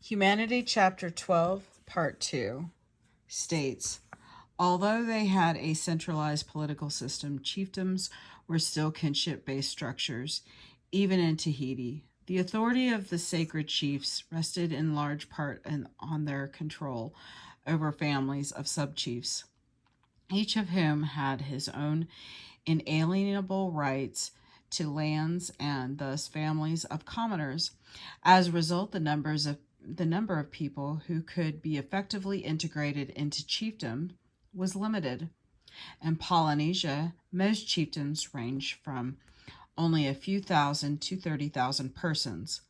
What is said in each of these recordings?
Humanity, Chapter 12, Part 2, states, although they had a centralized political system, chiefdoms were still kinship-based structures, even in Tahiti. The authority of the sacred chiefs rested in large part on their control over families of sub-chiefs, each of whom had his own inalienable rights to lands and thus families of commoners. As a result, the number of people who could be effectively integrated into chiefdom was limited. In Polynesia, most chiefdoms range from only a few thousand to 30,000 persons.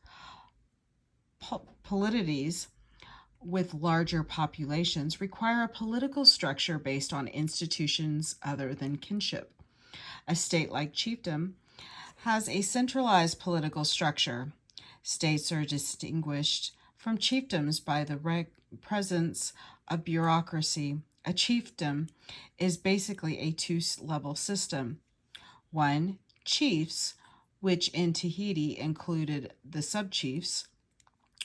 Polities with larger populations require a political structure based on institutions other than kinship. A state like chiefdom has a centralized political structure. States are distinguished from chiefdoms by the presence of bureaucracy. A chiefdom is basically a two-level system. One, chiefs, which in Tahiti included the sub-chiefs,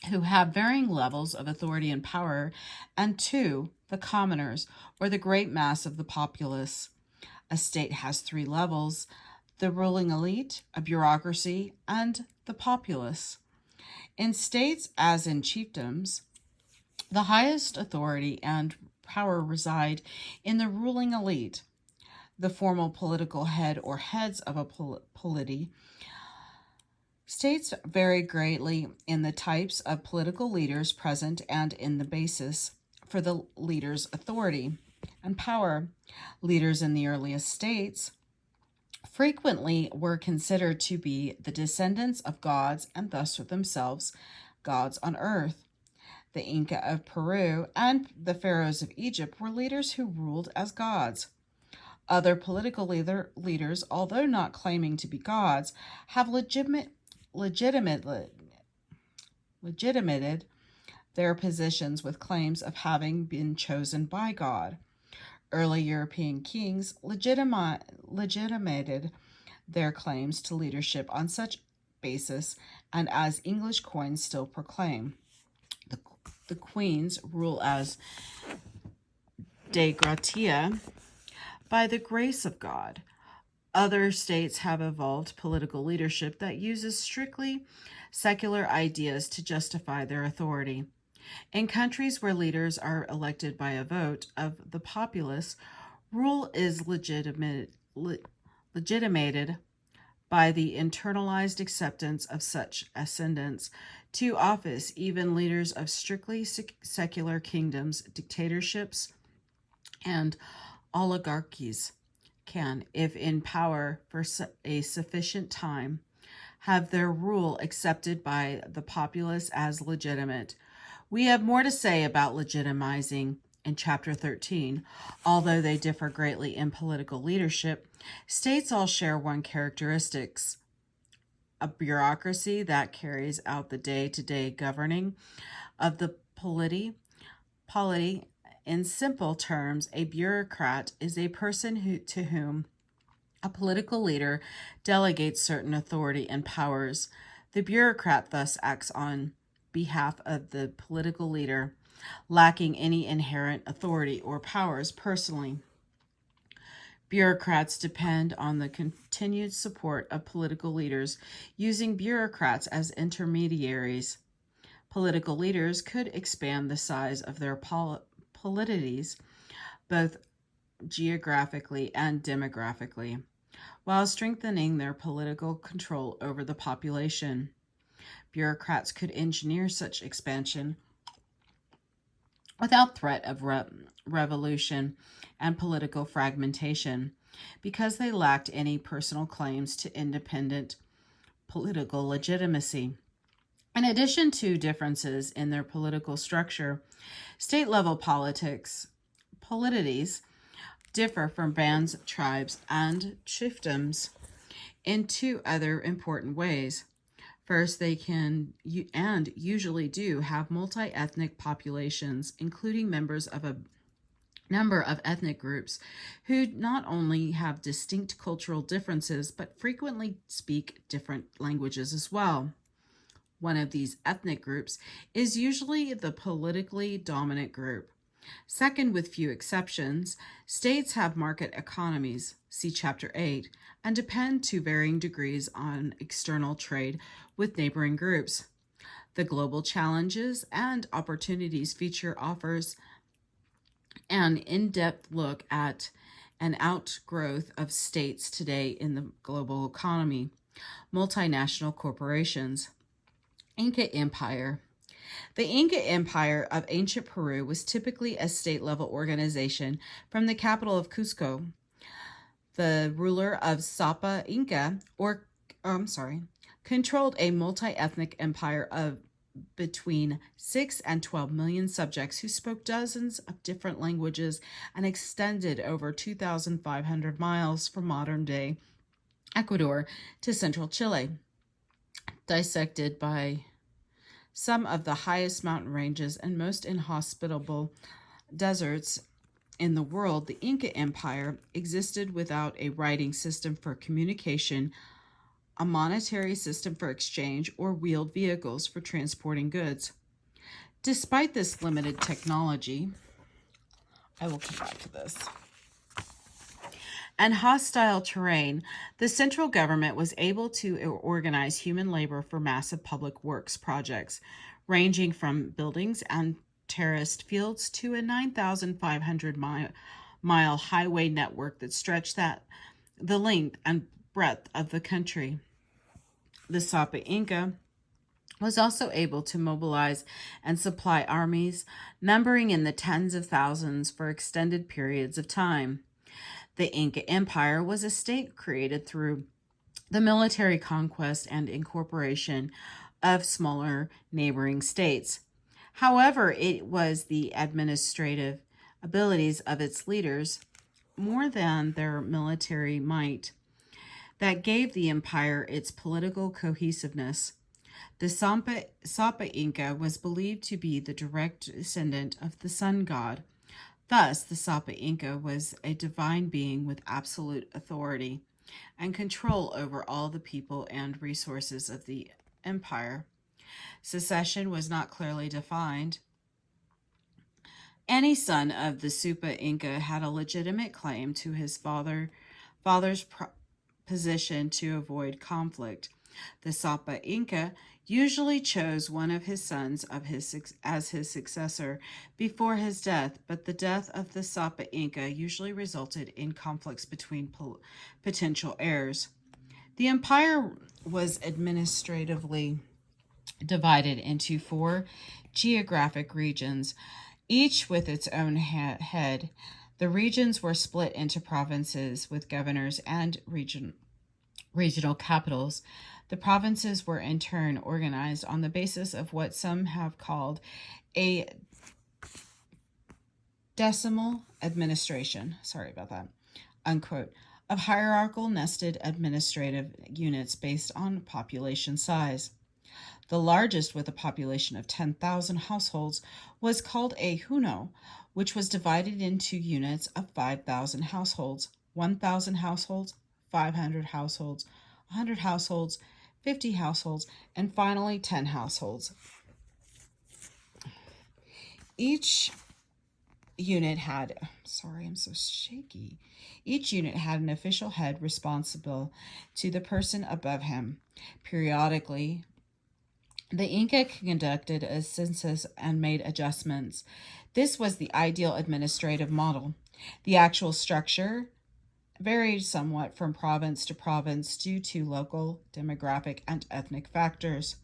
who have varying levels of authority and power, and two, the commoners, or the great mass of the populace. A state has three levels: the ruling elite, a bureaucracy, and the populace. In states, as in chiefdoms, the highest authority and power reside in the ruling elite, the formal political head or heads of a polity. States vary greatly in the types of political leaders present and in the basis for the leader's authority and power. Leaders in the earliest states frequently were considered to be the descendants of gods and thus for themselves gods on earth. The Inca of Peru and the Pharaohs of Egypt were leaders who ruled as gods. Other political leaders, although not claiming to be gods, have legitimated their positions with claims of having been chosen by God. Early European kings legitimated their claims to leadership on such basis, and as English coins still proclaim. The queens rule as de gratia, by the grace of God. Other states have evolved political leadership that uses strictly secular ideas to justify their authority. In countries where leaders are elected by a vote of the populace, rule is legitimated by the internalized acceptance of such ascendance to office. Even leaders of strictly secular kingdoms, dictatorships, and oligarchies can, if in power for a sufficient time, have their rule accepted by the populace as legitimate. We have more to say about legitimizing in Chapter 13. Although they differ greatly in political leadership, states all share one characteristics: a bureaucracy that carries out the day-to-day governing of the polity. In simple terms, a bureaucrat is a person to whom a political leader delegates certain authority and powers. The bureaucrat thus acts on behalf of the political leader, lacking any inherent authority or powers personally. Bureaucrats depend on the continued support of political leaders, using bureaucrats as intermediaries. Political leaders could expand the size of their polities, both geographically and demographically, while strengthening their political control over the population. Bureaucrats could engineer such expansion without threat of revolution and political fragmentation, because they lacked any personal claims to independent political legitimacy. In addition to differences in their political structure, state-level polities differ from bands, tribes, and chiefdoms in two other important ways. First, they can and usually do have multi-ethnic populations, including members of a number of ethnic groups who not only have distinct cultural differences, but frequently speak different languages as well. One of these ethnic groups is usually the politically dominant group. Second, with few exceptions, states have market economies, see Chapter 8, and depend to varying degrees on external trade with neighboring groups. The global challenges and opportunities feature offers an in-depth look at an outgrowth of states today in the global economy. Multinational corporations. Inca Empire. The Inca Empire of ancient Peru was typically a state-level organization from the capital of Cusco. The ruler of Sapa Inca, controlled a multi-ethnic empire of between 6 and 12 million subjects who spoke dozens of different languages and extended over 2,500 miles from modern-day Ecuador to central Chile. Dissected by some of the highest mountain ranges and most inhospitable deserts in the world, the Inca Empire existed without a writing system for communication, a monetary system for exchange, or wheeled vehicles for transporting goods. Despite this limited technology, I will come back to this, and hostile terrain, the central government was able to organize human labor for massive public works projects, ranging from buildings and terraced fields to a 9,500-mile highway network that stretched the length and breadth of the country. The Sapa Inca was also able to mobilize and supply armies numbering in the tens of thousands for extended periods of time. The Inca Empire was a state created through the military conquest and incorporation of smaller neighboring states. However, it was the administrative abilities of its leaders, more than their military might, that gave the empire its political cohesiveness. The Sapa Inca was believed to be the direct descendant of the sun god. Thus, the Sapa Inca was a divine being with absolute authority and control over all the people and resources of the empire. Succession was not clearly defined. Any son of the Sapa Inca had a legitimate claim to his father's position to avoid conflict. The Sapa Inca usually chose one of his sons as his successor before his death, but the death of the Sapa Inca usually resulted in conflicts between potential heirs. The empire was administratively divided into 4 geographic regions, each with its own head. The regions were split into provinces with governors and regional capitals. The provinces were in turn organized on the basis of what some have called a decimal administration, unquote, of hierarchical nested administrative units based on population size. The largest, with a population of 10,000 households, was called a huno, which was divided into units of 5,000 households, 1,000 households, 500 households, 100 households, 50 households, and finally 10 households. Each unit had an official head responsible to the person above him. Periodically, the Inca conducted a census and made adjustments. This was the ideal administrative model. The actual structure varied somewhat from province to province due to local, demographic, and ethnic factors.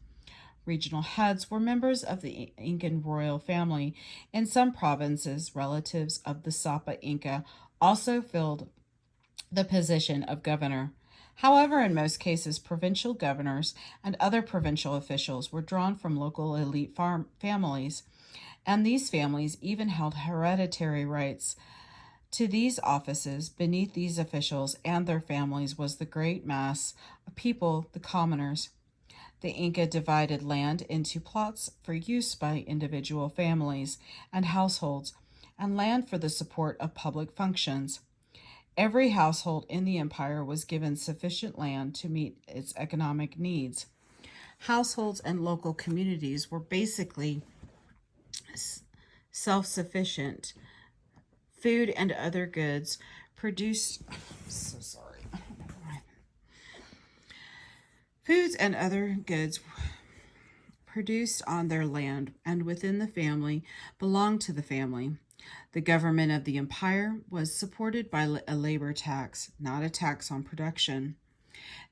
Regional heads were members of the Incan royal family. In some provinces, relatives of the Sapa Inca also filled the position of governor. However, in most cases, provincial governors and other provincial officials were drawn from local elite families, and these families even held hereditary rights to these offices. Beneath these officials and their families was the great mass of people, the commoners. The Inca divided land into plots for use by individual families and households, and land for the support of public functions. Every household in the empire was given sufficient land to meet its economic needs. Households and local communities were basically self sufficient. Food and other goods produced. I'm so sorry. Foods and other goods produced on their land and within the family belonged to the family. The government of the empire was supported by a labor tax, not a tax on production.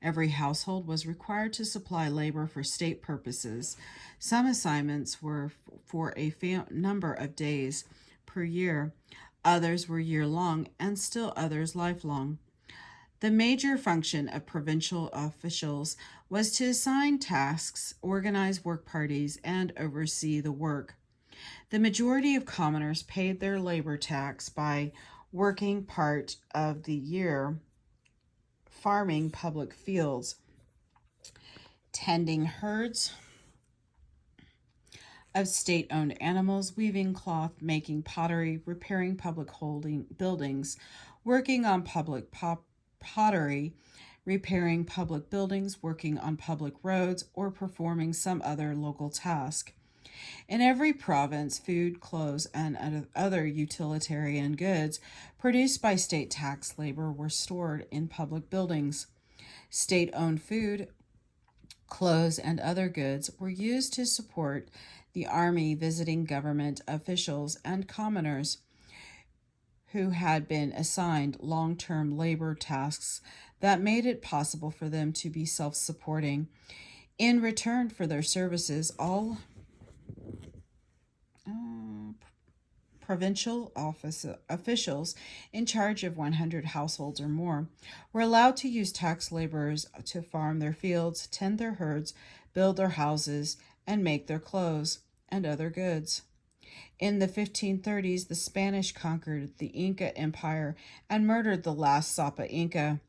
Every household was required to supply labor for state purposes. Some assignments were for a number of days per year, others were year long, and still others lifelong. The major function of provincial officials was to assign tasks, organize work parties, and oversee the work. The majority of commoners paid their labor tax by working part of the year farming public fields, tending herds of state-owned animals, weaving cloth, making pottery, repairing public buildings, working on public pottery, repairing public buildings, working on public roads, or performing some other local task. In every province, food, clothes, and other utilitarian goods produced by state tax labor were stored in public buildings. State-owned food, clothes, and other goods were used to support the army, visiting government officials, and commoners who had been assigned long-term labor tasks that made it possible for them to be self-supporting. In return for their services, all provincial officials in charge of 100 households or more were allowed to use tax laborers to farm their fields, tend their herds, build their houses, and make their clothes and other goods. In the 1530s, the Spanish conquered the Inca Empire and murdered the last Sapa Inca.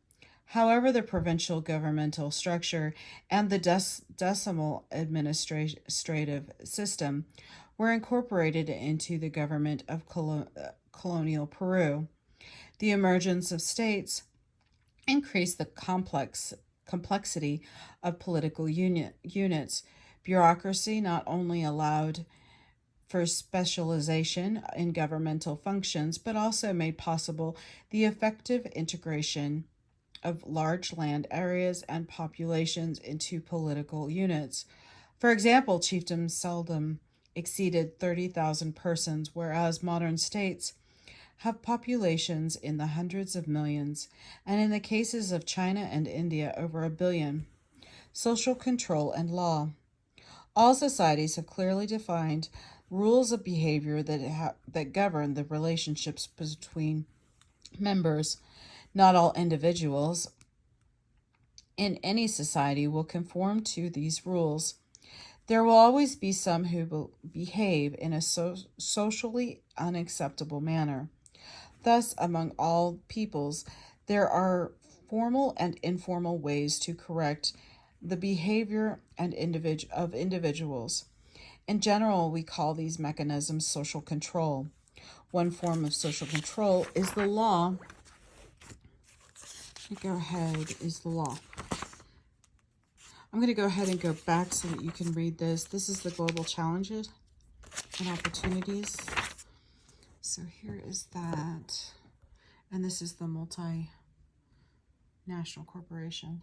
However, the provincial governmental structure and the decimal administrative system were incorporated into the government of colonial Peru. The emergence of states increased the complexity of political units. Bureaucracy not only allowed for specialization in governmental functions, but also made possible the effective integration of large land areas and populations into political units. For example, chiefdoms seldom exceeded 30,000 persons, whereas modern states have populations in the hundreds of millions, and in the cases of China and India, over a billion. Social control and law. All societies have clearly defined rules of behavior that govern the relationships between members. Not all individuals in any society will conform to these rules. There will always be some who will behave in a socially unacceptable manner. Thus, among all peoples, there are formal and informal ways to correct the behavior of individuals. In general, we call these mechanisms social control. One form of social control is the law. Is the law. I'm going to go ahead and go back so that you can read this. This is the global challenges and opportunities. So here is that. And this is the multinational corporation.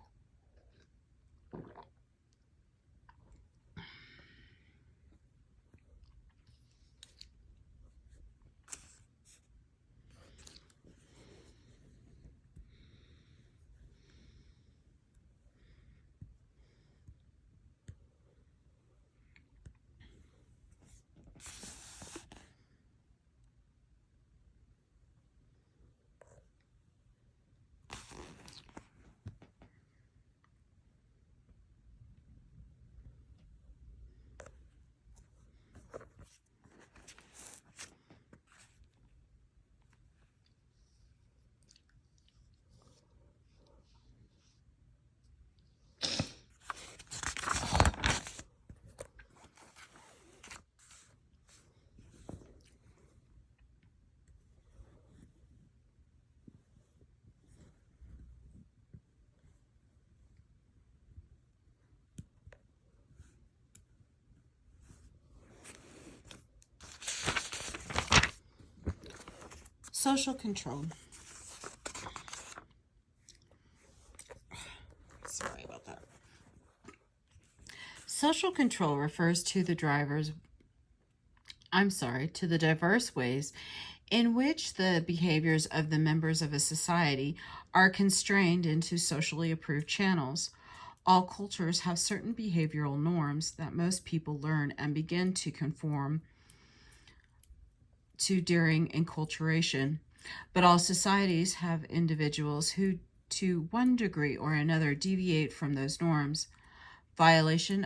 Social control. Sorry about that. Social control refers to the diverse ways in which the behaviors of the members of a society are constrained into socially approved channels. All cultures have certain behavioral norms that most people learn and begin to conform to during enculturation, but all societies have individuals who, to one degree or another, deviate from those norms. Violations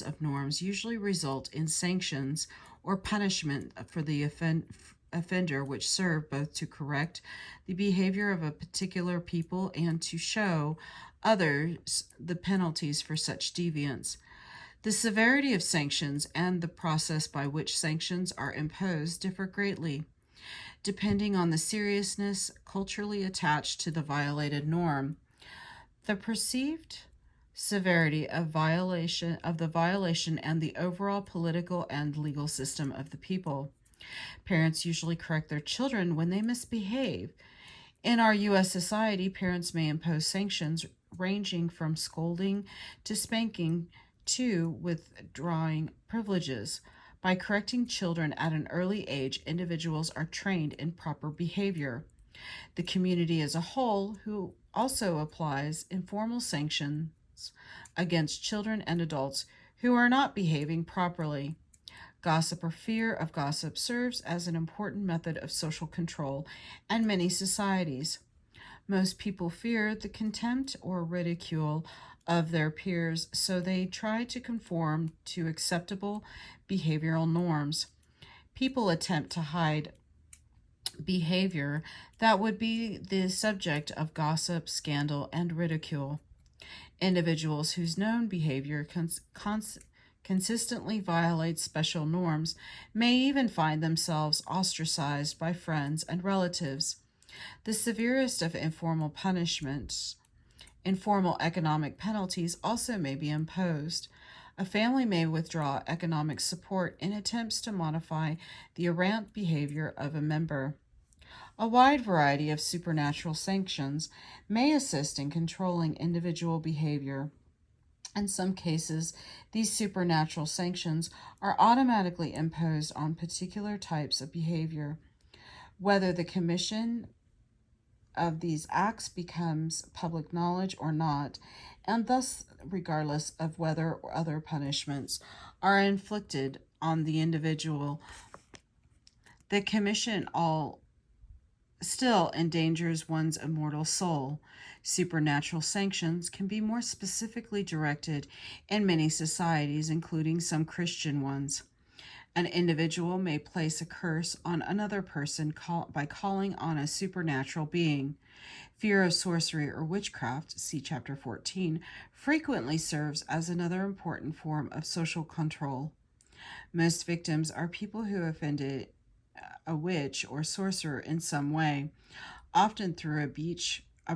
of norms usually result in sanctions or punishment for the offender, which serve both to correct the behavior of a particular people and to show others the penalties for such deviance. The severity of sanctions and the process by which sanctions are imposed differ greatly, depending on the seriousness culturally attached to the violated norm. The perceived severity of the violation and the overall political and legal system of the people. Parents usually correct their children when they misbehave. In our U.S. society, parents may impose sanctions ranging from scolding to spanking to withdrawing privileges. By correcting children at an early age, individuals are trained in proper behavior. The community as a whole, who also applies informal sanctions against children and adults who are not behaving properly. Gossip or fear of gossip serves as an important method of social control in many societies. Most people fear the contempt or ridicule of their peers, so they try to conform to acceptable behavioral norms. People attempt to hide behavior that would be the subject of gossip, scandal, and ridicule. Individuals whose known behavior consistently violates special norms may even find themselves ostracized by friends and relatives. The severest of informal punishments, informal economic penalties, also may be imposed. A family may withdraw economic support in attempts to modify the errant behavior of a member. A wide variety of supernatural sanctions may assist in controlling individual behavior. In some cases, these supernatural sanctions are automatically imposed on particular types of behavior. Whether the commission of these acts becomes public knowledge or not, and thus regardless of whether other punishments are inflicted on the individual, the commission all still endangers one's immortal soul. Supernatural sanctions can be more specifically directed in many societies, including some Christian ones. An individual may place a curse on another person by calling on a supernatural being. Fear of sorcery or witchcraft, see Chapter 14, frequently serves as another important form of social control. Most victims are people who offended a witch or sorcerer in some way, often through a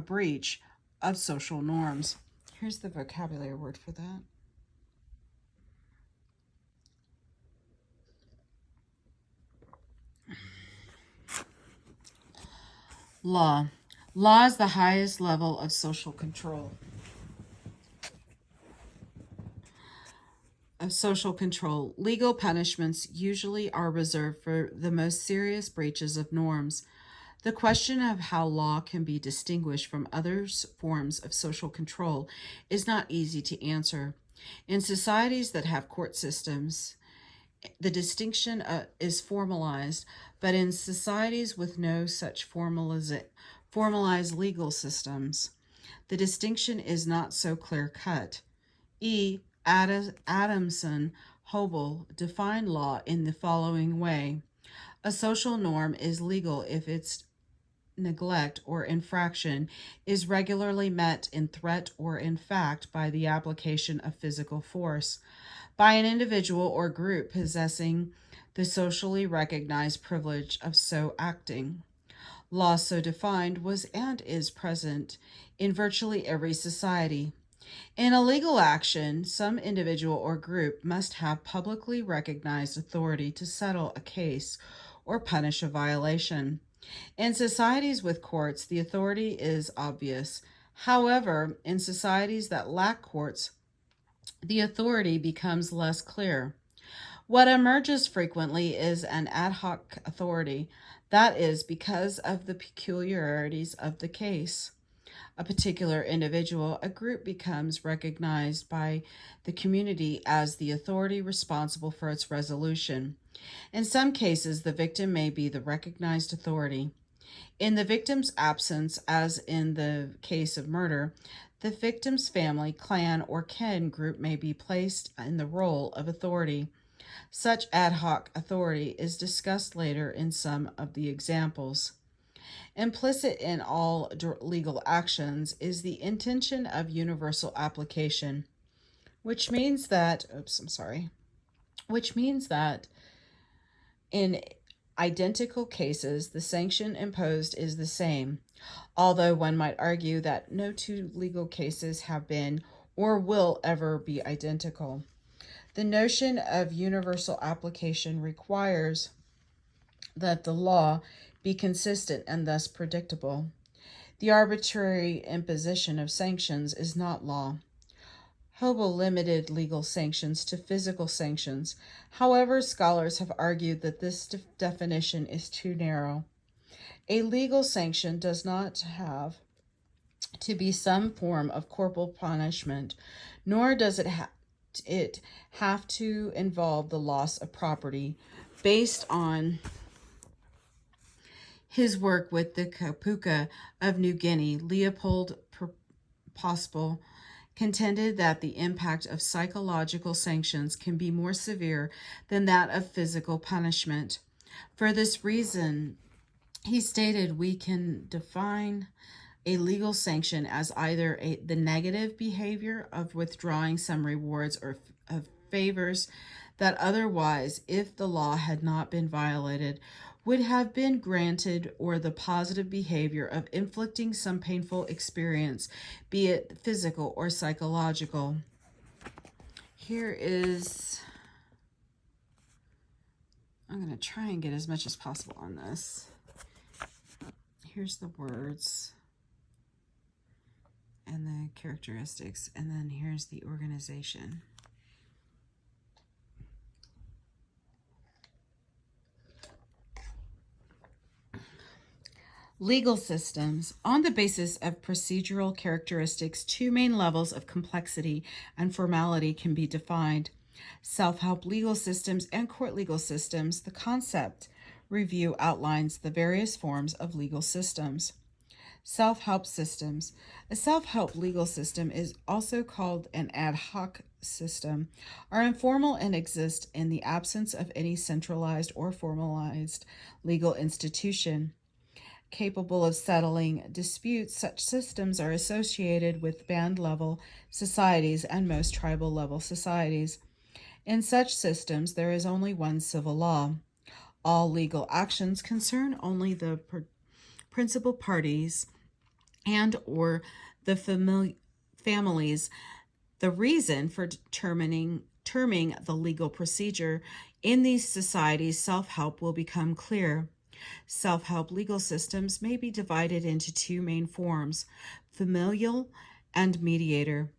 breach of social norms. Here's the vocabulary word for that. Law. Law is the highest level of social control. Legal punishments usually are reserved for the most serious breaches of norms. The question of how law can be distinguished from other forms of social control is not easy to answer. In societies that have court systems, the distinction is formalized, but in societies with no such formalized legal systems, the distinction is not so clear-cut. Adamson Hobel defined law in the following way: a social norm is legal if its neglect or infraction is regularly met in threat or in fact by the application of physical force by an individual or group possessing the socially recognized privilege of so acting. Law so defined was and is present in virtually every society. In a legal action, some individual or group must have publicly recognized authority to settle a case or punish a violation. In societies with courts, the authority is obvious. However, in societies that lack courts, the authority becomes less clear. What emerges frequently is an ad hoc authority. That is because of the peculiarities of the case. A particular individual, a group becomes recognized by the community as the authority responsible for its resolution. In some cases, the victim may be the recognized authority. In the victim's absence, as in the case of murder, the victim's family, clan, or kin group may be placed in the role of authority. Such ad hoc authority is discussed later in some of the examples. Implicit in all legal actions is the intention of universal application, which means that, in identical cases, the sanction imposed is the same, although one might argue that no two legal cases have been or will ever be identical. The notion of universal application requires that the law be consistent and thus predictable. The arbitrary imposition of sanctions is not law. Hobel limited legal sanctions to physical sanctions. However, scholars have argued that this definition is too narrow. A legal sanction does not have to be some form of corporal punishment, nor does it have to involve the loss of property. Based on his work with the Kapuka of New Guinea, Leopold Pospel contended that the impact of psychological sanctions can be more severe than that of physical punishment. For this reason, he stated we can define a legal sanction as either the negative behavior of withdrawing some rewards or of favors that otherwise, if the law had not been violated, would have been granted, or the positive behavior of inflicting some painful experience, be it physical or psychological. I'm going to try and get as much as possible on this. Here's the words and the characteristics, and then here's the organization. Legal systems. On the basis of procedural characteristics, two main levels of complexity and formality can be defined: self-help legal systems and court legal systems. The concept review outlines the various forms of legal systems. Self-help systems. A self-help legal system is also called an ad hoc system, are informal and exist in the absence of any centralized or formalized legal institution. Capable of settling disputes, such systems are associated with band-level societies and most tribal-level societies. In such systems, there is only one civil law. All legal actions concern only the principal parties and or the families. The reason for terming the legal procedure in these societies, self-help, will become clear. Self-help legal systems may be divided into two main forms: familial and mediator.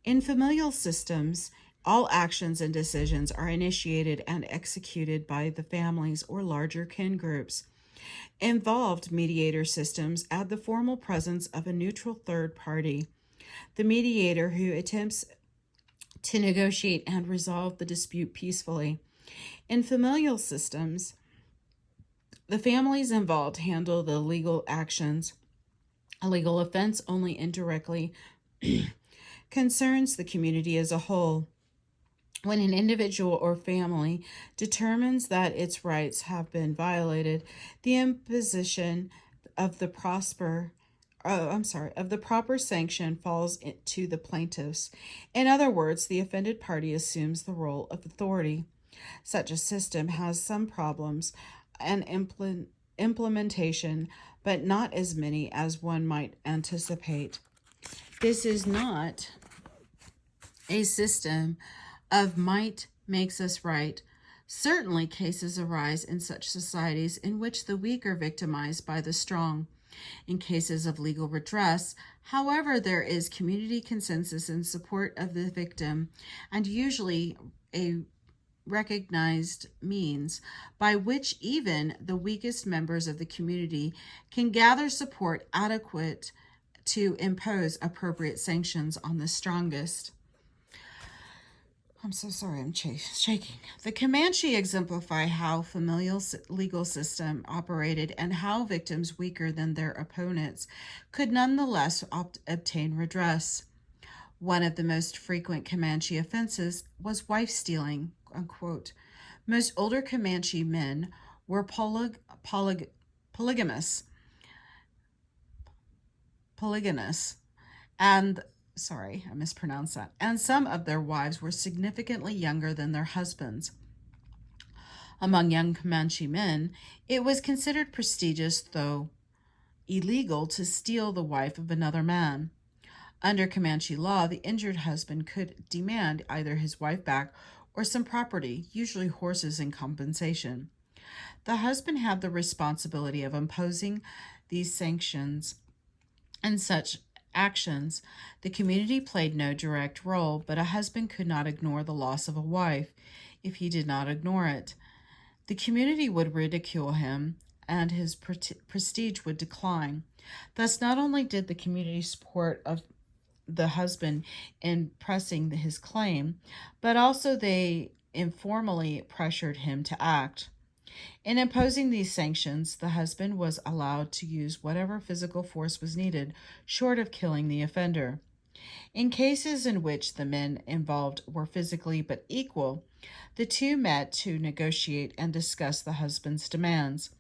In familial systems, all actions and decisions are initiated and executed by the families or larger kin groups. Involved mediator systems add the formal presence of a neutral third party, the mediator, who attempts to negotiate and resolve the dispute peacefully. In familial systems, the families involved handle the legal actions. A legal offense only indirectly concerns the community as a whole. When an individual or family determines that its rights have been violated, the imposition of the proper sanction falls to the plaintiffs. In other words, the offended party assumes the role of authority. Such a system has some problems and implementation, but not as many as one might anticipate. This is not a system of might makes us right, Certainly, cases arise in such societies in which the weak are victimized by the strong. In cases of legal redress, however, there is community consensus in support of the victim and usually a recognized means by which even the weakest members of the community can gather support adequate to impose appropriate sanctions on the strongest. I'm so sorry, I'm shaking. The Comanche exemplify how familial legal system operated and how victims weaker than their opponents could nonetheless obtain redress. One of the most frequent Comanche offenses was wife stealing, unquote. Most older Comanche men were polygamous, and sorry, I mispronounced that. And some of their wives were significantly younger than their husbands. Among young Comanche men, it was considered prestigious, though illegal, to steal the wife of another man. Under Comanche law, the injured husband could demand either his wife back or some property, usually horses, in compensation. The husband had the responsibility of imposing these sanctions and such actions. The community played no direct role, but a husband could not ignore the loss of a wife if he did not ignore it. The community would ridicule him, and his prestige would decline. Thus, not only did the community support of the husband in pressing his claim, but also they informally pressured him to act. In imposing these sanctions, the husband was allowed to use whatever physical force was needed, short of killing the offender. In cases in which the men involved were physically but equal, the two met to negotiate and discuss the husband's demands.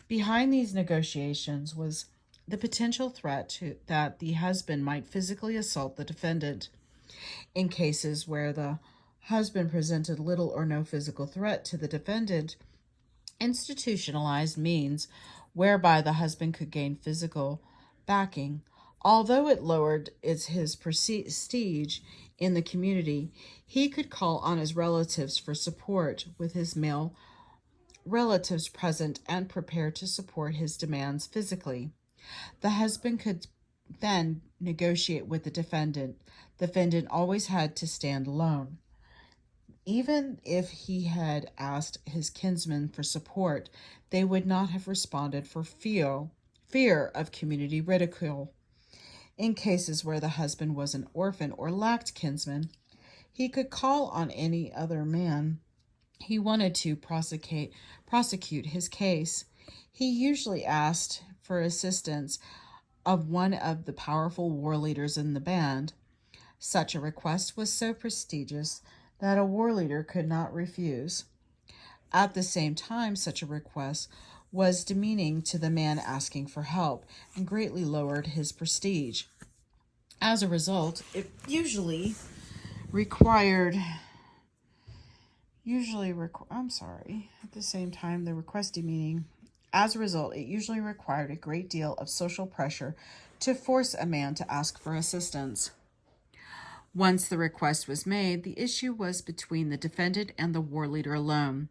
Behind these negotiations was the potential threat that the husband might physically assault the defendant. In cases where the husband presented little or no physical threat to the defendant, institutionalized means whereby the husband could gain physical backing, although it lowered his prestige in the community, he could call on his relatives for support, with his male relatives present and prepared to support his demands physically. The husband could then negotiate with the defendant. The defendant always had to stand alone. Even if he had asked his kinsmen for support, they would not have responded for fear of community ridicule. In cases where the husband was an orphan or lacked kinsmen, he could call on any other man he wanted to prosecute his case. He usually asked for assistance of one of the powerful war leaders in the band. Such a request was so prestigious that a war leader could not refuse. At the same time, such a request was demeaning to the man asking for help and greatly lowered his prestige. As a result, it usually required at the same time, the request demeaning. As a result, it usually required a great deal of social pressure to force a man to ask for assistance. Once the request was made, the issue was between the defendant and the war leader alone.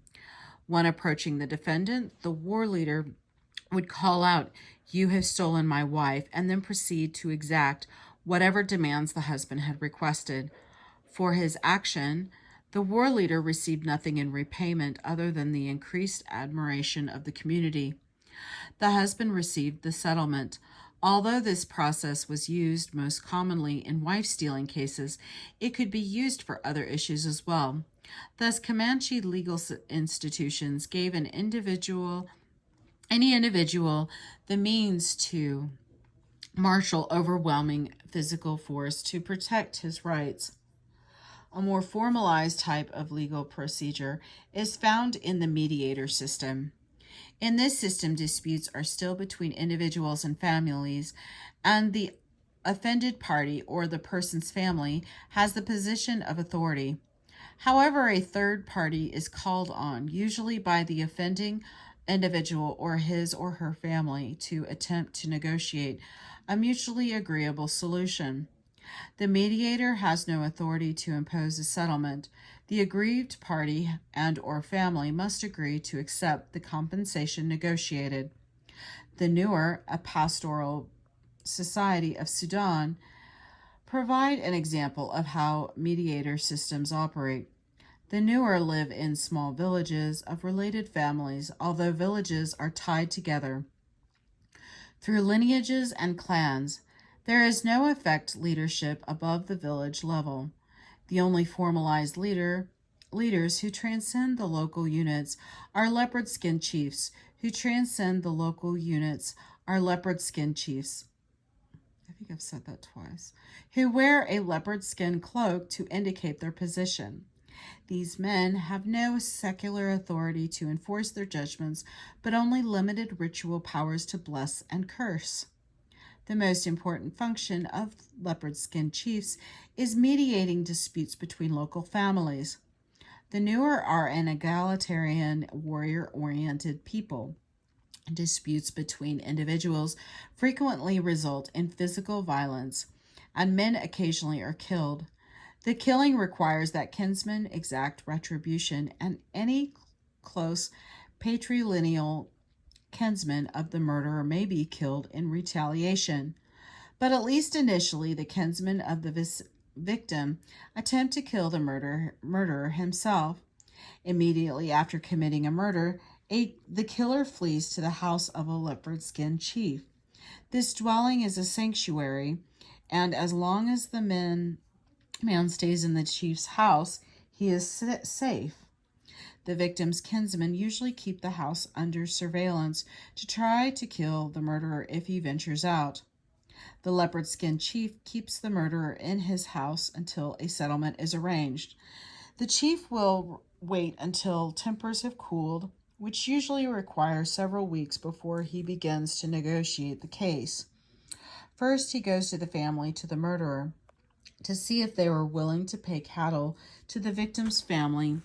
When approaching the defendant, the war leader would call out, "You have stolen my wife," and then proceed to exact whatever demands the husband had requested. For his action, the war leader received nothing in repayment other than the increased admiration of the community. The husband received the settlement. Although this process was used most commonly in wife-stealing cases, it could be used for other issues as well. Thus, Comanche legal institutions gave any individual the means to marshal overwhelming physical force to protect his rights. A more formalized type of legal procedure is found in the mediator system. In this system, disputes are still between individuals and families, and the offended party or the person's family has the position of authority. However, a third party is called on, usually by the offending individual or his or her family, to attempt to negotiate a mutually agreeable solution. The mediator has no authority to impose a settlement. The aggrieved party and/or family must agree to accept the compensation negotiated. The Nur, a pastoral society of Sudan, provide an example of how mediator systems operate. The Nur live in small villages of related families, although villages are tied together through lineages and clans. There is no effect leadership above the village level. The only formalized leaders who transcend the local units are leopard skin chiefs. Who transcend the local units are leopard skin chiefs. I think I've said that twice. Who wear a leopard skin cloak to indicate their position. These men have no secular authority to enforce their judgments, but only limited ritual powers to bless and curse. The most important function of leopard skin chiefs is mediating disputes between local families. The Nur are an egalitarian, warrior-oriented people. Disputes between individuals frequently result in physical violence, and men occasionally are killed. The killing requires that kinsmen exact retribution, and any close patrilineal kinsman of the murderer may be killed in retaliation. But at least initially, the kinsmen of the victim attempt to kill the murderer himself. Immediately after committing a murder, the killer flees to the house of a leopard-skinned chief. This dwelling is a sanctuary, and as long as the man stays in the chief's house, he is safe. The victim's kinsmen usually keep the house under surveillance to try to kill the murderer if he ventures out. The leopard-skinned chief keeps the murderer in his house until a settlement is arranged. The chief will wait until tempers have cooled, which usually requires several weeks before he begins to negotiate the case. First, he goes to the family to the murderer to see if they were willing to pay cattle to the victim's family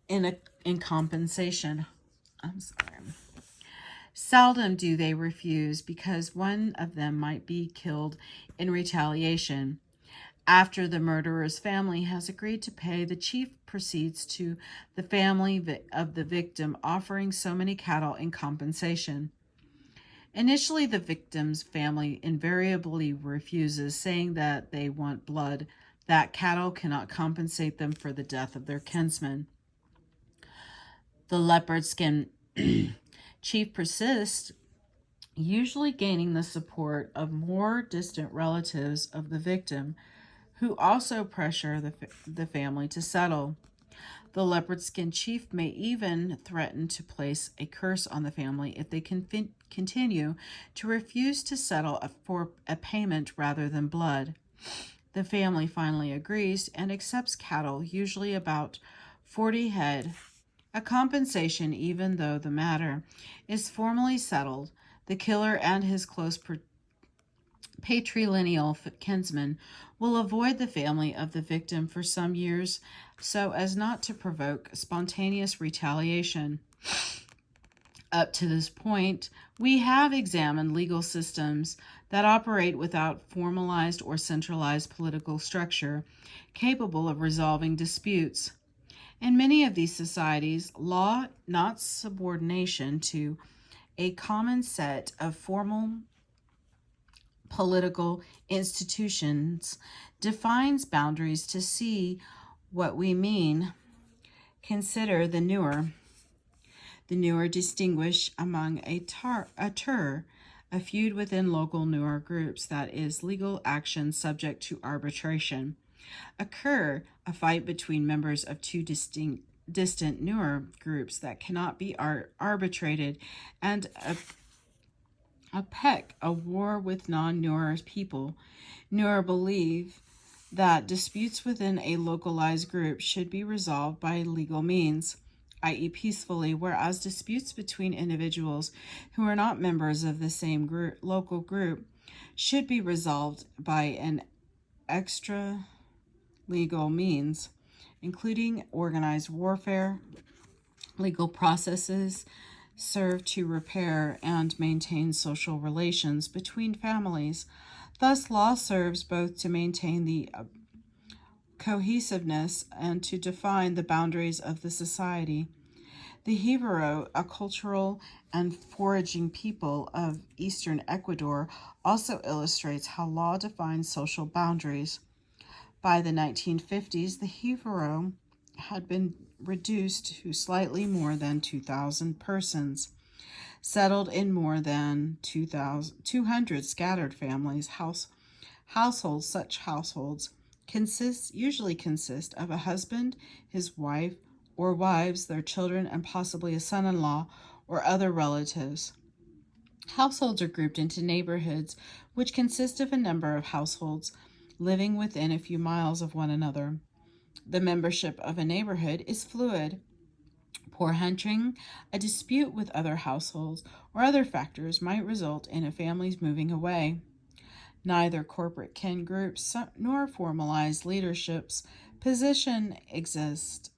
in compensation. Seldom do they refuse, because one of them might be killed in retaliation. After the murderer's family has agreed to pay, the chief proceeds to the family of the victim, offering so many cattle in compensation. Initially, the victim's family invariably refuses, saying that they want blood, that cattle cannot compensate them for the death of their kinsman. The leopard skin chief persists, usually gaining the support of more distant relatives of the victim, who also pressure the family to settle. The leopard skin chief may even threaten to place a curse on the family if they continue to refuse to settle for a payment rather than blood. The family finally agrees and accepts cattle, usually about 40 head, a compensation even though the matter is formally settled. The killer and his close patrilineal kinsmen will avoid the family of the victim for some years so as not to provoke spontaneous retaliation. Up to this point, we have examined legal systems that operate without formalized or centralized political structure capable of resolving disputes. In many of these societies, law, not subordination to a common set of formal political institutions, defines boundaries. To see what we mean, consider the Nur. The Nur distinguish among a tur, a feud within local Nur groups, that is, legal action subject to arbitration. A Kur, a fight between members of two distant Nur groups that cannot be arbitrated, and a Pek, a war with non-Nur people. Nur believe that disputes within a localized group should be resolved by legal means, i.e. peacefully, whereas disputes between individuals who are not members of the same local group should be resolved by an extra legal means, including organized warfare. Legal processes serve to repair and maintain social relations between families. Thus, law serves both to maintain the cohesiveness and to define the boundaries of the society. The Jibaro, a cultural and foraging people of eastern Ecuador, also illustrates how law defines social boundaries. By the 1950s, the Jibaro had been reduced to slightly more than 2,000 persons, settled in more than 200 scattered families. Households, such households usually consist of a husband, his wife, or wives, their children, and possibly a son-in-law or other relatives. Households are grouped into neighborhoods, which consist of a number of households living within a few miles of one another. The membership of a neighborhood is fluid. Poor hunting, a dispute with other households, or other factors might result in a family's moving away. Neither corporate kin groups nor formalized leaderships positions exist.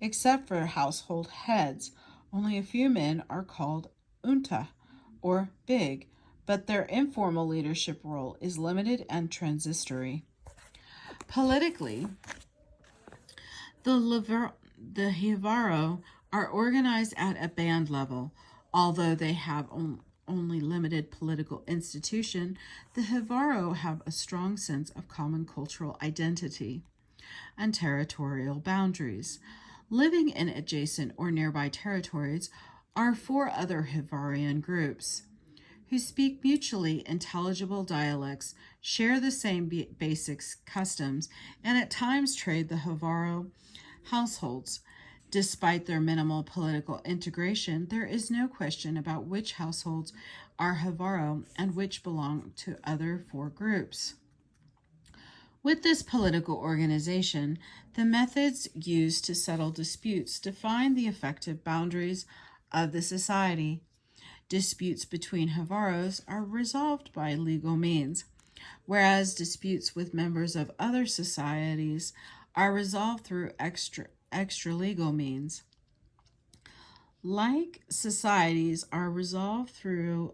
Except for household heads, only a few men are called unta, or big, but their informal leadership role is limited and transitory. Politically, the Jibaro are organized at a band level. Although they have only limited political institution, the Jibaro have a strong sense of common cultural identity and territorial boundaries. Living in adjacent or nearby territories are 4 other Jibarian groups who speak mutually intelligible dialects, share the same basic customs, and at times trade the Jibaro households. Despite their minimal political integration, there is no question about which households are Jibaro and which belong to other 4 groups. With this political organization, the methods used to settle disputes define the effective boundaries of the society. Disputes between Jibaros are resolved by legal means, whereas disputes with members of other societies are resolved through extra-legal means. Like societies are resolved through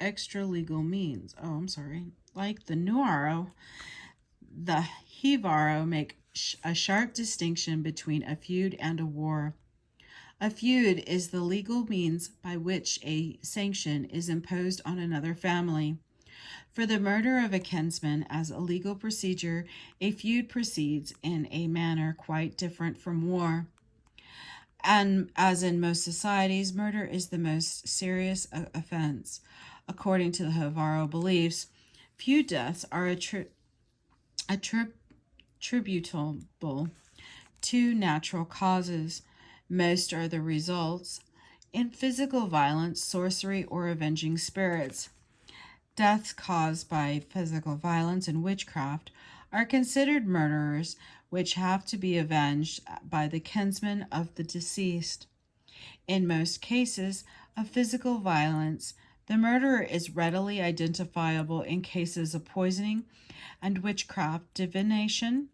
extra-legal means. Like the Nuaro, the Jibaro make a sharp distinction between a feud and a war. A feud is the legal means by which a sanction is imposed on another family. For the murder of a kinsman as a legal procedure, a feud proceeds in a manner quite different from war. And as in most societies, murder is the most serious offense. According to the Jibaro beliefs, feud deaths are attributable to natural causes. Most are the results in physical violence, sorcery, or avenging spirits. Deaths caused by physical violence and witchcraft are considered murders, which have to be avenged by the kinsmen of the deceased. In most cases of physical violence, the murderer is readily identifiable. In cases of poisoning and witchcraft, divination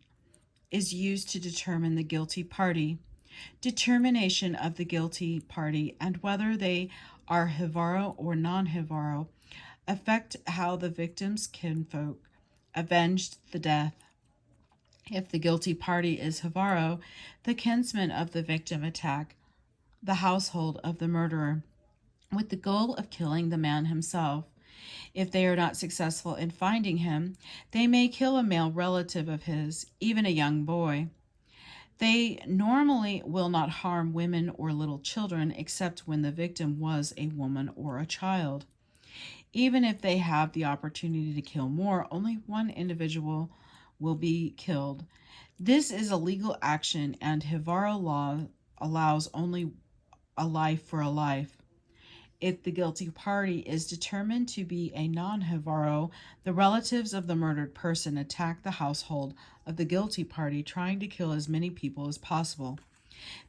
is used to determine the guilty party. Determination of the guilty party and whether they are Jibaro or non-Jibaro affect how the victim's kinfolk avenged the death. If the guilty party is Jibaro, the kinsmen of the victim attack the household of the murderer with the goal of killing the man himself. If they are not successful in finding him, they may kill a male relative of his, even a young boy. They normally will not harm women or little children except when the victim was a woman or a child. Even if they have the opportunity to kill more, only one individual will be killed. This is a legal action, and Jibaro law allows only a life for a life. If the guilty party is determined to be a non-Jibaro, the relatives of the murdered person attack the household of the guilty party, trying to kill as many people as possible.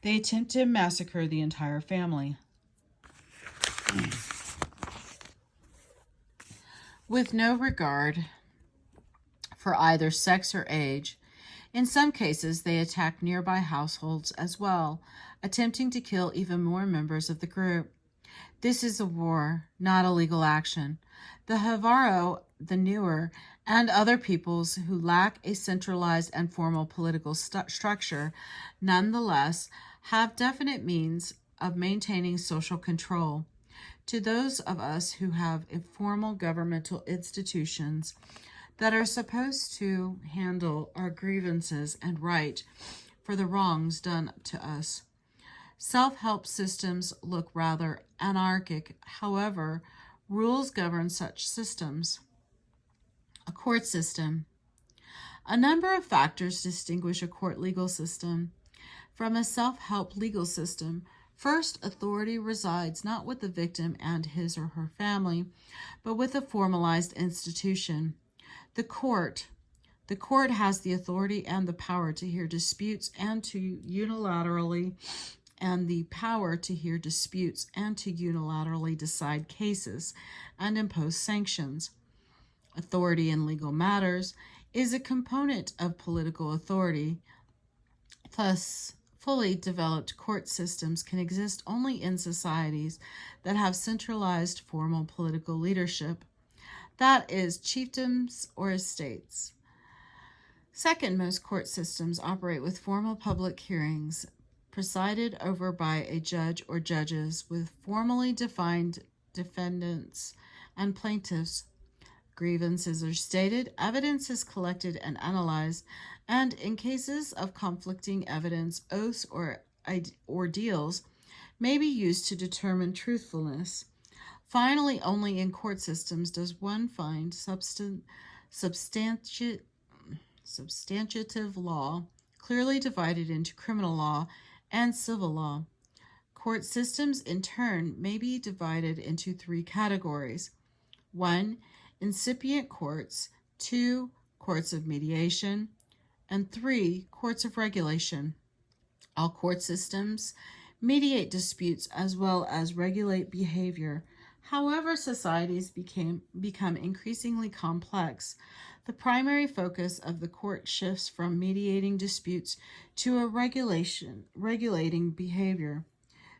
They attempt to massacre the entire family. With no regard for either sex or age, in some cases they attack nearby households as well, attempting to kill even more members of the group. This is a war, not a legal action. The Javaro, the Newer, and other peoples who lack a centralized and formal political structure, nonetheless, have definite means of maintaining social control. To those of us who have informal governmental institutions that are supposed to handle our grievances and right for the wrongs done to us, self-help systems look rather anarchic. However, rules govern such systems. A court system. A number of factors distinguish a court legal system from a self-help legal system. First, authority resides not with the victim and his or her family, but with a formalized institution. The court. The court has the authority and the power to hear disputes and to unilaterally decide cases and impose sanctions. Authority in legal matters is a component of political authority. Thus, fully developed court systems can exist only in societies that have centralized formal political leadership, that is, chiefdoms or estates. Second, most court systems operate with formal public hearings presided over by a judge or judges with formally defined defendants and plaintiffs. Grievances are stated, evidence is collected and analyzed, and in cases of conflicting evidence, oaths or ordeals may be used to determine truthfulness. Finally, only in court systems does one find substantive law clearly divided into criminal law and civil law. Court systems, in turn, may be divided into three categories. 1. Incipient courts, 2. Courts of mediation, and 3. Courts of regulation. All court systems mediate disputes as well as regulate behavior. However, societies become increasingly complex. The primary focus of the court shifts from mediating disputes to a regulating behavior.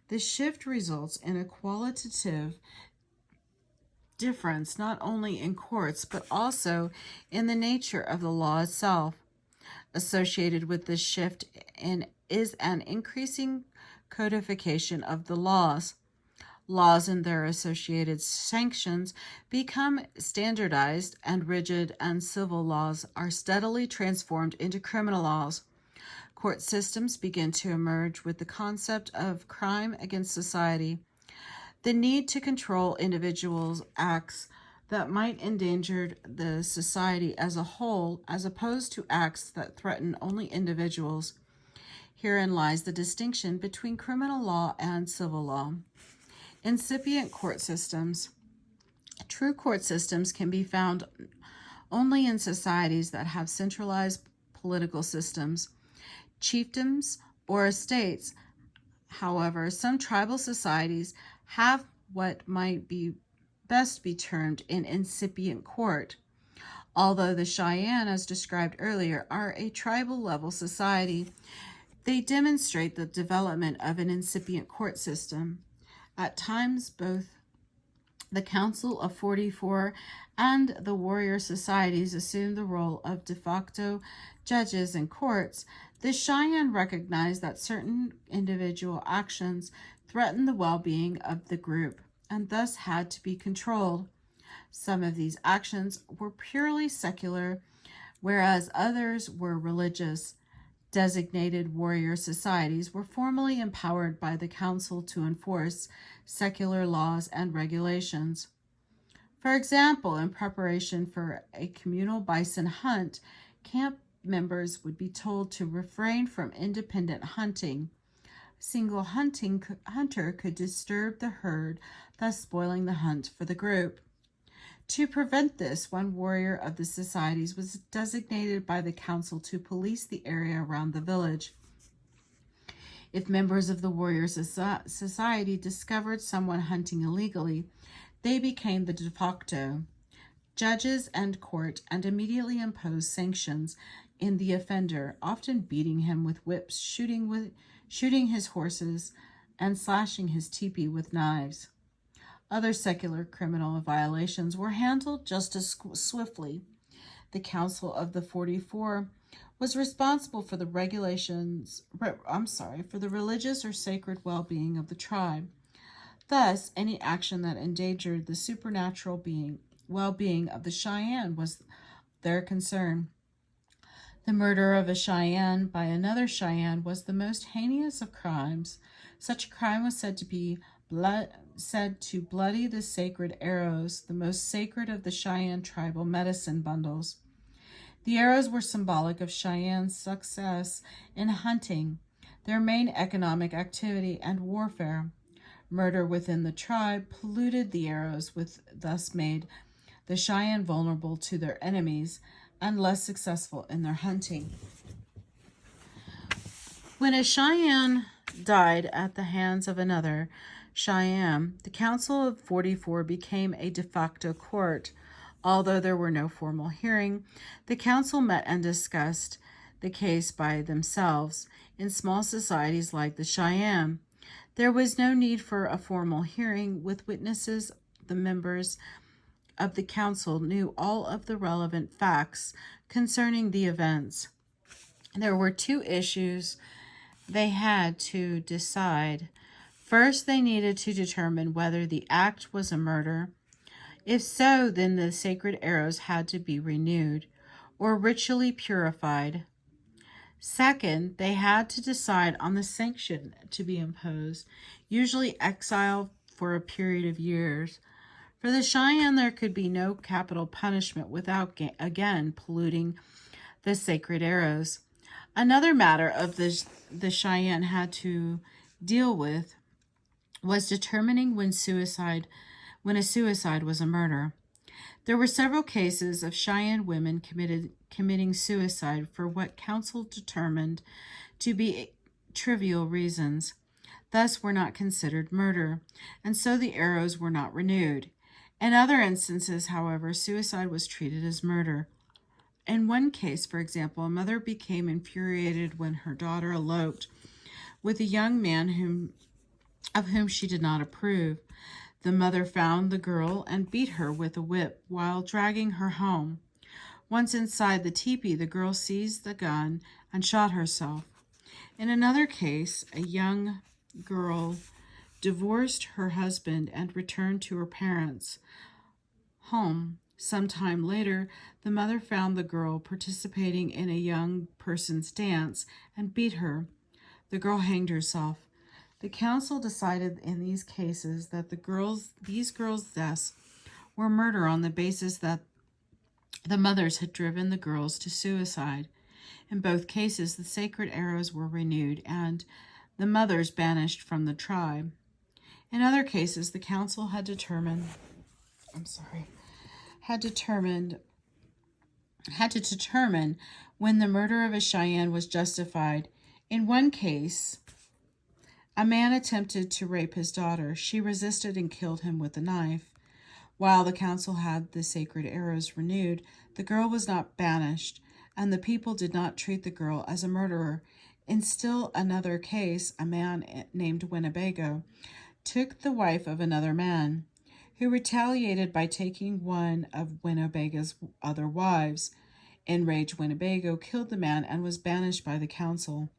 This shift results in a qualitative difference not only in courts but also in the nature of the law itself. Associated with this shift is an increasing codification of the laws. Laws and their associated sanctions become standardized and rigid, and civil laws are steadily transformed into criminal laws. Court systems begin to emerge with the concept of crime against society. The need to control individuals' acts that might endanger the society as a whole, as opposed to acts that threaten only individuals. Herein lies the distinction between criminal law and civil law. Incipient court systems. True court systems can be found only in societies that have centralized political systems, chiefdoms, or estates. However, some tribal societies have what might best be termed an incipient court. Although the Cheyenne, as described earlier, are a tribal-level society, they demonstrate the development of an incipient court system. At times, both the Council of 44 and the warrior societies assumed the role of de facto judges and courts. The Cheyenne recognized that certain individual actions threatened the well-being of the group and thus had to be controlled. Some of these actions were purely secular, whereas others were religious. Designated warrior societies were formally empowered by the council to enforce secular laws and regulations. For example, in preparation for a communal bison hunt, camp members would be told to refrain from independent hunting. A single hunter could disturb the herd, thus spoiling the hunt for the group. To prevent this, one warrior of the societies was designated by the council to police the area around the village. If members of the warrior society discovered someone hunting illegally, they became the de facto judges and court and immediately imposed sanctions in the offender, often beating him with whips, shooting his horses, and slashing his teepee with knives. Other secular criminal violations were handled just as swiftly. The Council of the 44 was responsible for the for the religious or sacred well-being of the tribe. Thus, any action that endangered the supernatural well-being of the Cheyenne was their concern. The murder of a Cheyenne by another Cheyenne was the most heinous of crimes. Such a crime was said to bloody the sacred arrows, the most sacred of the Cheyenne tribal medicine bundles. The arrows were symbolic of Cheyenne's success in hunting, their main economic activity, and warfare. Murder within the tribe polluted the arrows, thus made the Cheyenne vulnerable to their enemies and less successful in their hunting. When a Cheyenne died at the hands of another Cheyenne, the Council of 44 became a de facto court. Although there were no formal hearing, the council met and discussed the case by themselves. In small societies like the Cheyenne, there was no need for a formal hearing with witnesses. The members of the council knew all of the relevant facts concerning the events. There were two issues they had to decide. First, they needed to determine whether the act was a murder. If so, then the sacred arrows had to be renewed or ritually purified. Second, they had to decide on the sanction to be imposed, usually exile for a period of years. For the Cheyenne, there could be no capital punishment without again polluting the sacred arrows. Another matter of the Cheyenne had to deal with was determining when a suicide was a murder. There were several cases of Cheyenne women committing suicide for what council determined to be trivial reasons, thus were not considered murder, and so the arrows were not renewed. In other instances, however, suicide was treated as murder. In one case, for example, a mother became infuriated when her daughter eloped with a young man of whom she did not approve. The mother found the girl and beat her with a whip while dragging her home. Once inside the teepee, the girl seized the gun and shot herself. In another case, a young girl divorced her husband and returned to her parents' home. Sometime later, the mother found the girl participating in a young person's dance and beat her. The girl hanged herself. The council decided in these cases that these girls' deaths were murder on the basis that the mothers had driven the girls to suicide. In both cases, the sacred arrows were renewed and the mothers banished from the tribe. In other cases, the council had to determine when the murder of a Cheyenne was justified. In one case, a man attempted to rape his daughter. She resisted and killed him with a knife. While the council had the sacred arrows renewed, the girl was not banished, and the people did not treat the girl as a murderer. In still another case, a man named Winnebago took the wife of another man, who retaliated by taking one of Winnebago's other wives. Enraged, Winnebago killed the man and was banished by the council.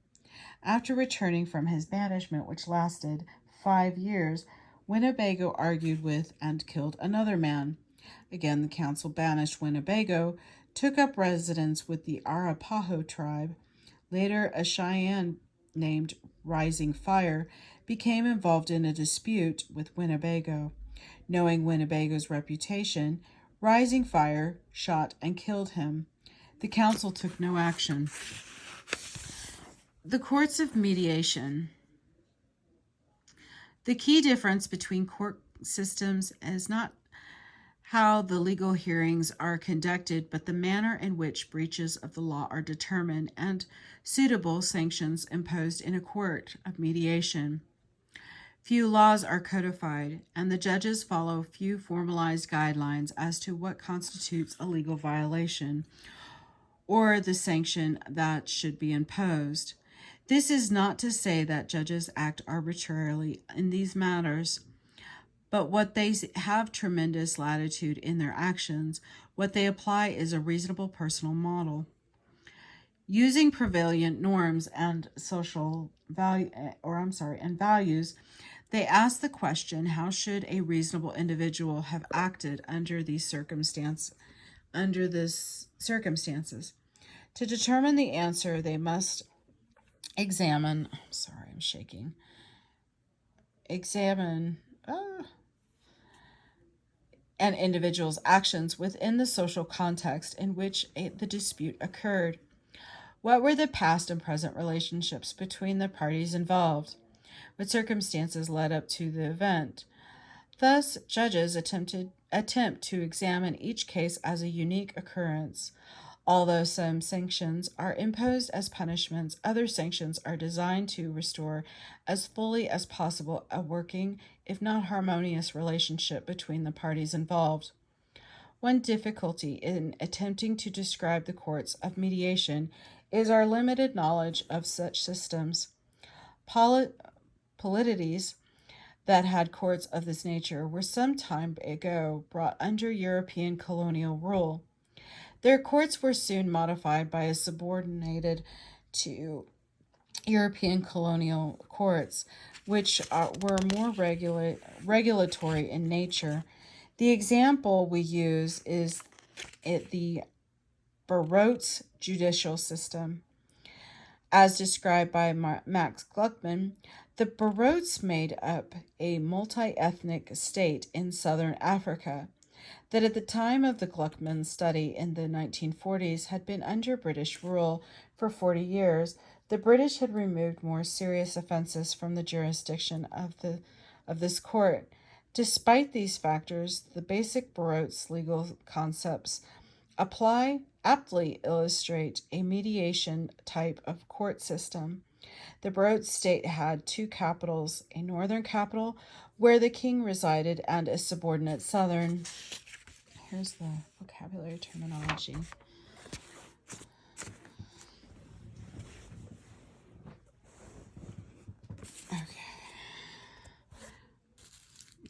After returning from his banishment, which lasted 5 years, Winnebago argued with and killed another man. Again, the council banished Winnebago, took up residence with the Arapaho tribe. Later, a Cheyenne named Rising Fire became involved in a dispute with Winnebago. Knowing Winnebago's reputation, Rising Fire shot and killed him. The council took no action. The Courts of Mediation. The key difference between court systems is not how the legal hearings are conducted, but the manner in which breaches of the law are determined and suitable sanctions imposed in a court of mediation. Few laws are codified, and the judges follow few formalized guidelines as to what constitutes a legal violation or the sanction that should be imposed. This is not to say that judges act arbitrarily in these matters, but what they have tremendous latitude in their actions. What they apply is a reasonable personal model. Using prevalent norms and values, they ask the question, how should a reasonable individual have acted under these circumstances? To determine the answer, they must examine an individual's actions within the social context in which the dispute occurred. What were the past and present relationships between the parties involved? What circumstances led up to the event? Thus, judges attempt to examine each case as a unique occurrence. Although some sanctions are imposed as punishments, other sanctions are designed to restore as fully as possible a working, if not harmonious, relationship between the parties involved. One difficulty in attempting to describe the courts of mediation is our limited knowledge of such systems. Polities that had courts of this nature were some time ago brought under European colonial rule. Their courts were soon modified by a subordinated to European colonial courts, which were more regulatory in nature. The example we use is the Barrows Judicial System. As described by Max Gluckman, the Barrows made up a multi-ethnic state in southern Africa that at the time of the Gluckman study in the 1940s had been under British rule for 40 years. The British had removed more serious offenses from the jurisdiction of this court. Despite these factors, the basic Barrows legal concepts aptly illustrate a mediation type of court system. The Barrows state had two capitals, a northern capital where the king resided and a subordinate southern. Here's the vocabulary terminology. Okay.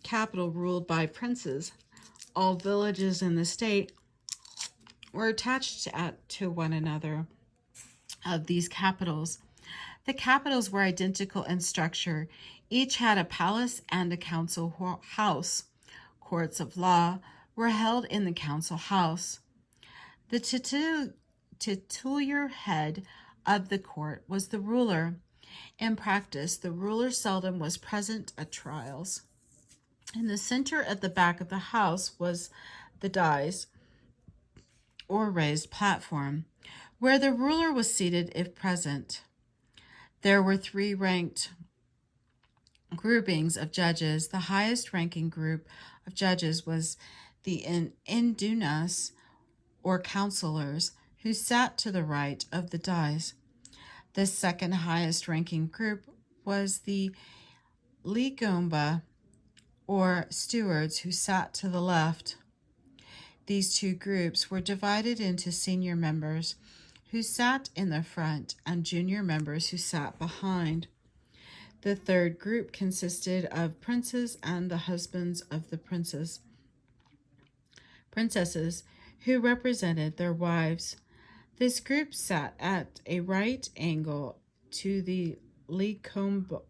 Capital ruled by princes. All villages in the state were attached to one another of these capitals. The capitals were identical in structure. Each had a palace and a council house. Courts of law were held in the council house. The titular head of the court was the ruler. In practice, the ruler seldom was present at trials. In the center at the back of the house was the dais, or raised platform, where the ruler was seated if present. There were three ranked groupings of judges. The highest ranking group of judges was the indunas, or counselors, who sat to the right of the dais. The second highest ranking group was the ligomba, or stewards, who sat to the left. These two groups were divided into senior members who sat in the front and junior members who sat behind. The third group consisted of princes and the husbands of the princesses, who represented their wives. This group sat at a right angle to the ligomba.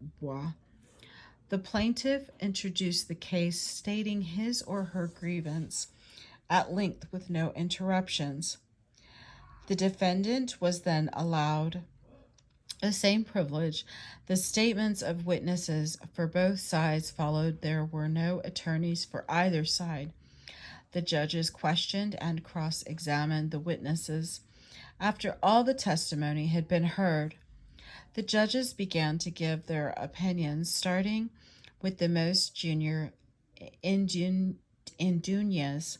The plaintiff introduced the case, stating his or her grievance at length with no interruptions. The defendant was then allowed the same privilege. The statements of witnesses for both sides followed. There were no attorneys for either side. The judges questioned and cross-examined the witnesses. After all the testimony had been heard, the judges began to give their opinions, starting with the most junior indunas,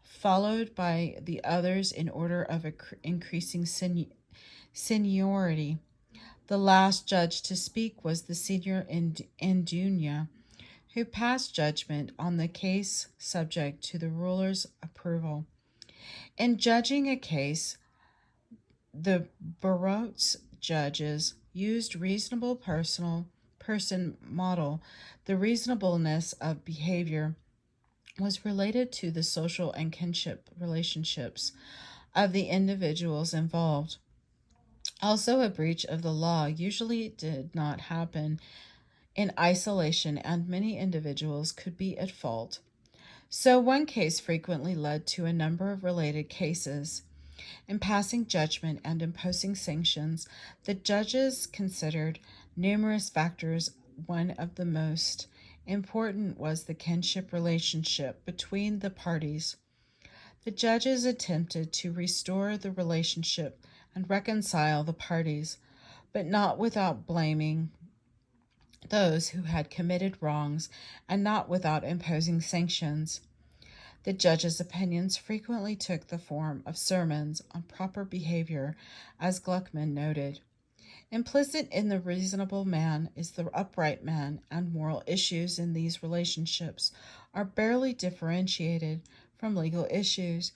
followed by the others in order of increasing seniority. The last judge to speak was the senior induna, who passed judgment on the case subject to the ruler's approval. In judging a case, the Barrows judges used reasonable person model. The reasonableness of behavior was related to the social and kinship relationships of the individuals involved. Also, a breach of the law usually did not happen in isolation, and many individuals could be at fault. So, one case frequently led to a number of related cases. In passing judgment and imposing sanctions, the judges considered numerous factors. One of the most important was the kinship relationship between the parties. The judges attempted to restore the relationship and reconcile the parties, but not without blaming those who had committed wrongs and not without imposing sanctions. The judges' opinions frequently took the form of sermons on proper behavior, as Gluckman noted. Implicit in the reasonable man is the upright man, and moral issues in these relationships are barely differentiated from legal issues.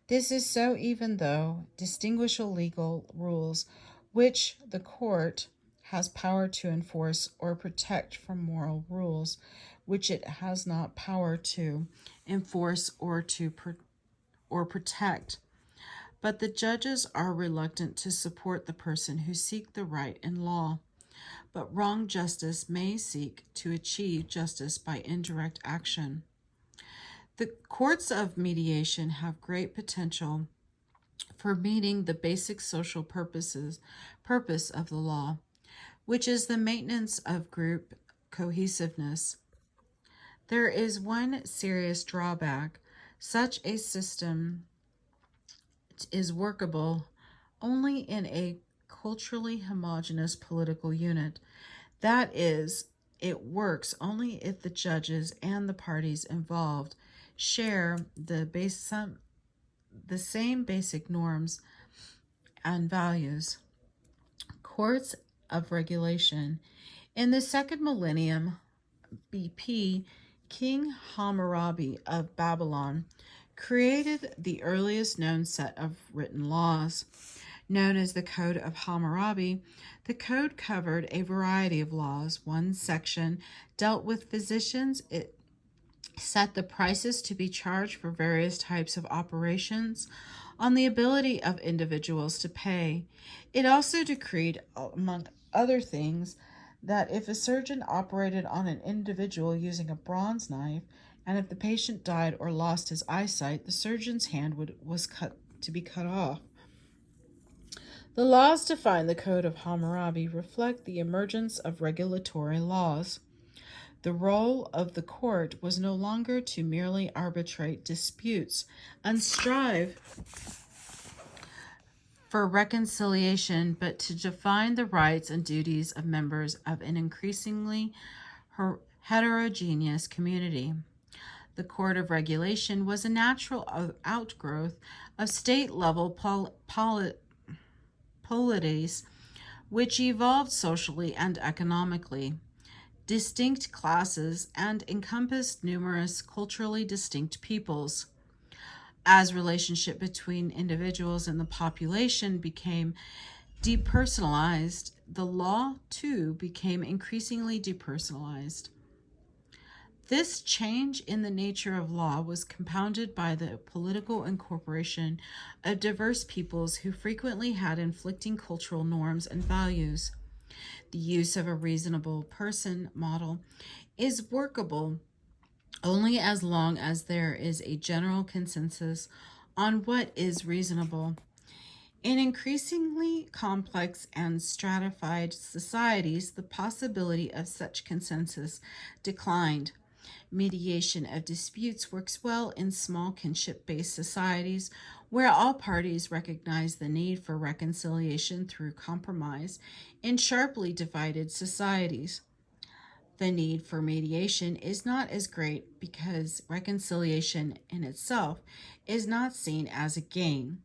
This is so even though distinguishable legal rules which the court has power to enforce or protect from moral rules which it has not power to enforce or protect. But the judges are reluctant to support the person who seek the right in law. But wrong justice may seek to achieve justice by indirect action. The courts of mediation have great potential for meeting the basic social purpose of the law, which is the maintenance of group cohesiveness. There is one serious drawback. Such a system is workable only in a culturally homogeneous political unit. That is, it works only if the judges and the parties involved share the same basic norms and values. Courts of regulation. In the second millennium BP, King Hammurabi of Babylon created the earliest known set of written laws. Known as the Code of Hammurabi, the code covered a variety of laws. One section dealt with physicians. It set the prices to be charged for various types of operations on the ability of individuals to pay. It also decreed, among other things, that if a surgeon operated on an individual using a bronze knife, and if the patient died or lost his eyesight, the surgeon's hand was cut off. The laws defined the Code of Hammurabi reflect the emergence of regulatory laws. The role of the court was no longer to merely arbitrate disputes and strive for reconciliation, but to define the rights and duties of members of an increasingly heterogeneous community. The Court of Regulation was a natural outgrowth of state-level polities, which evolved socially and economically. Distinct classes and encompassed numerous culturally distinct peoples. As relationship between individuals and the population became depersonalized, the law too became increasingly depersonalized. This change in the nature of law was compounded by the political incorporation of diverse peoples who frequently had conflicting cultural norms and values. The use of a reasonable person model is workable only as long as there is a general consensus on what is reasonable. In increasingly complex and stratified societies, the possibility of such consensus declined. Mediation of disputes works well in small kinship-based societies where all parties recognize the need for reconciliation through compromise. In sharply divided societies, the need for mediation is not as great because reconciliation in itself is not seen as a gain.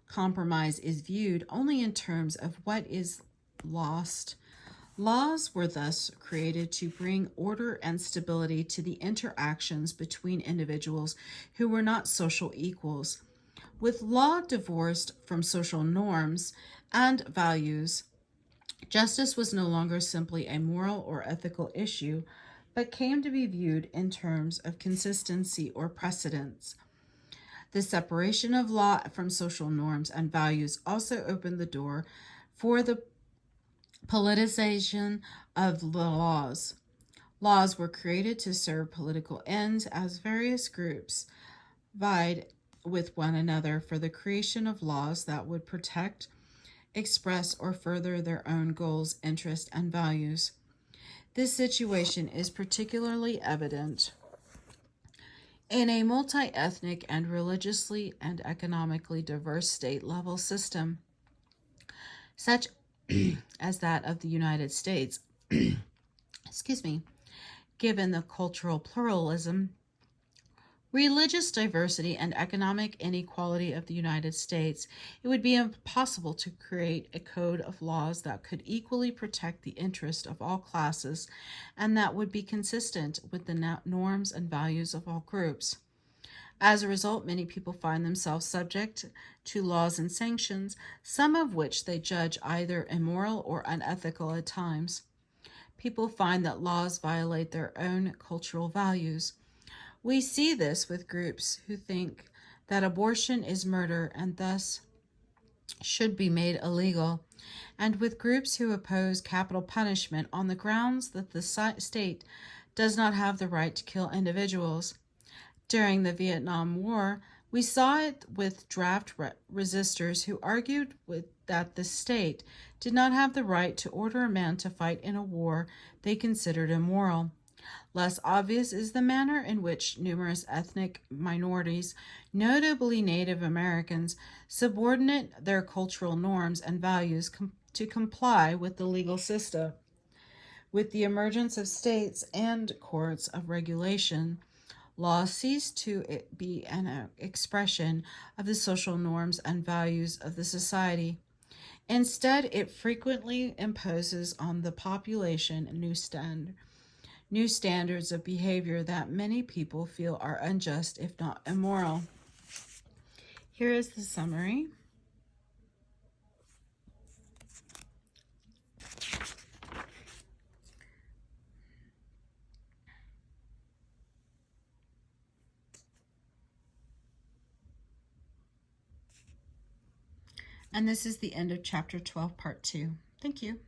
Compromise is viewed only in terms of what is lost. Laws were thus created to bring order and stability to the interactions between individuals who were not social equals. With law divorced from social norms and values, Justice was no longer simply a moral or ethical issue, but came to be viewed in terms of consistency or precedence. The separation of law from social norms and values also opened the door for the politicization of the laws. Laws were created to serve political ends as various groups vied with one another for the creation of laws that would protect, express, or further their own goals, interests, and values. This situation is particularly evident in a multi ethnic and religiously and economically diverse state level system, such as that of the United States. Excuse me. Given the cultural pluralism, religious diversity, and economic inequality of the United States, it would be impossible to create a code of laws that could equally protect the interest of all classes and that would be consistent with the norms and values of all groups. As a result, many people find themselves subject to laws and sanctions, some of which they judge either immoral or unethical at times. People find that laws violate their own cultural values. We see this with groups who think that abortion is murder and thus should be made illegal, and with groups who oppose capital punishment on the grounds that the state does not have the right to kill individuals. During the Vietnam War, we saw it with draft resistors who argued that the state did not have the right to order a man to fight in a war they considered immoral. Less obvious is the manner in which numerous ethnic minorities, notably Native Americans, subordinate their cultural norms and values to comply with the legal system. With the emergence of states and courts of regulation, law ceased to be an expression of the social norms and values of the society. Instead, it frequently imposes on the population new standards of behavior that many people feel are unjust, if not immoral. Here is the summary. And this is the end of Chapter 12, Part 2. Thank you.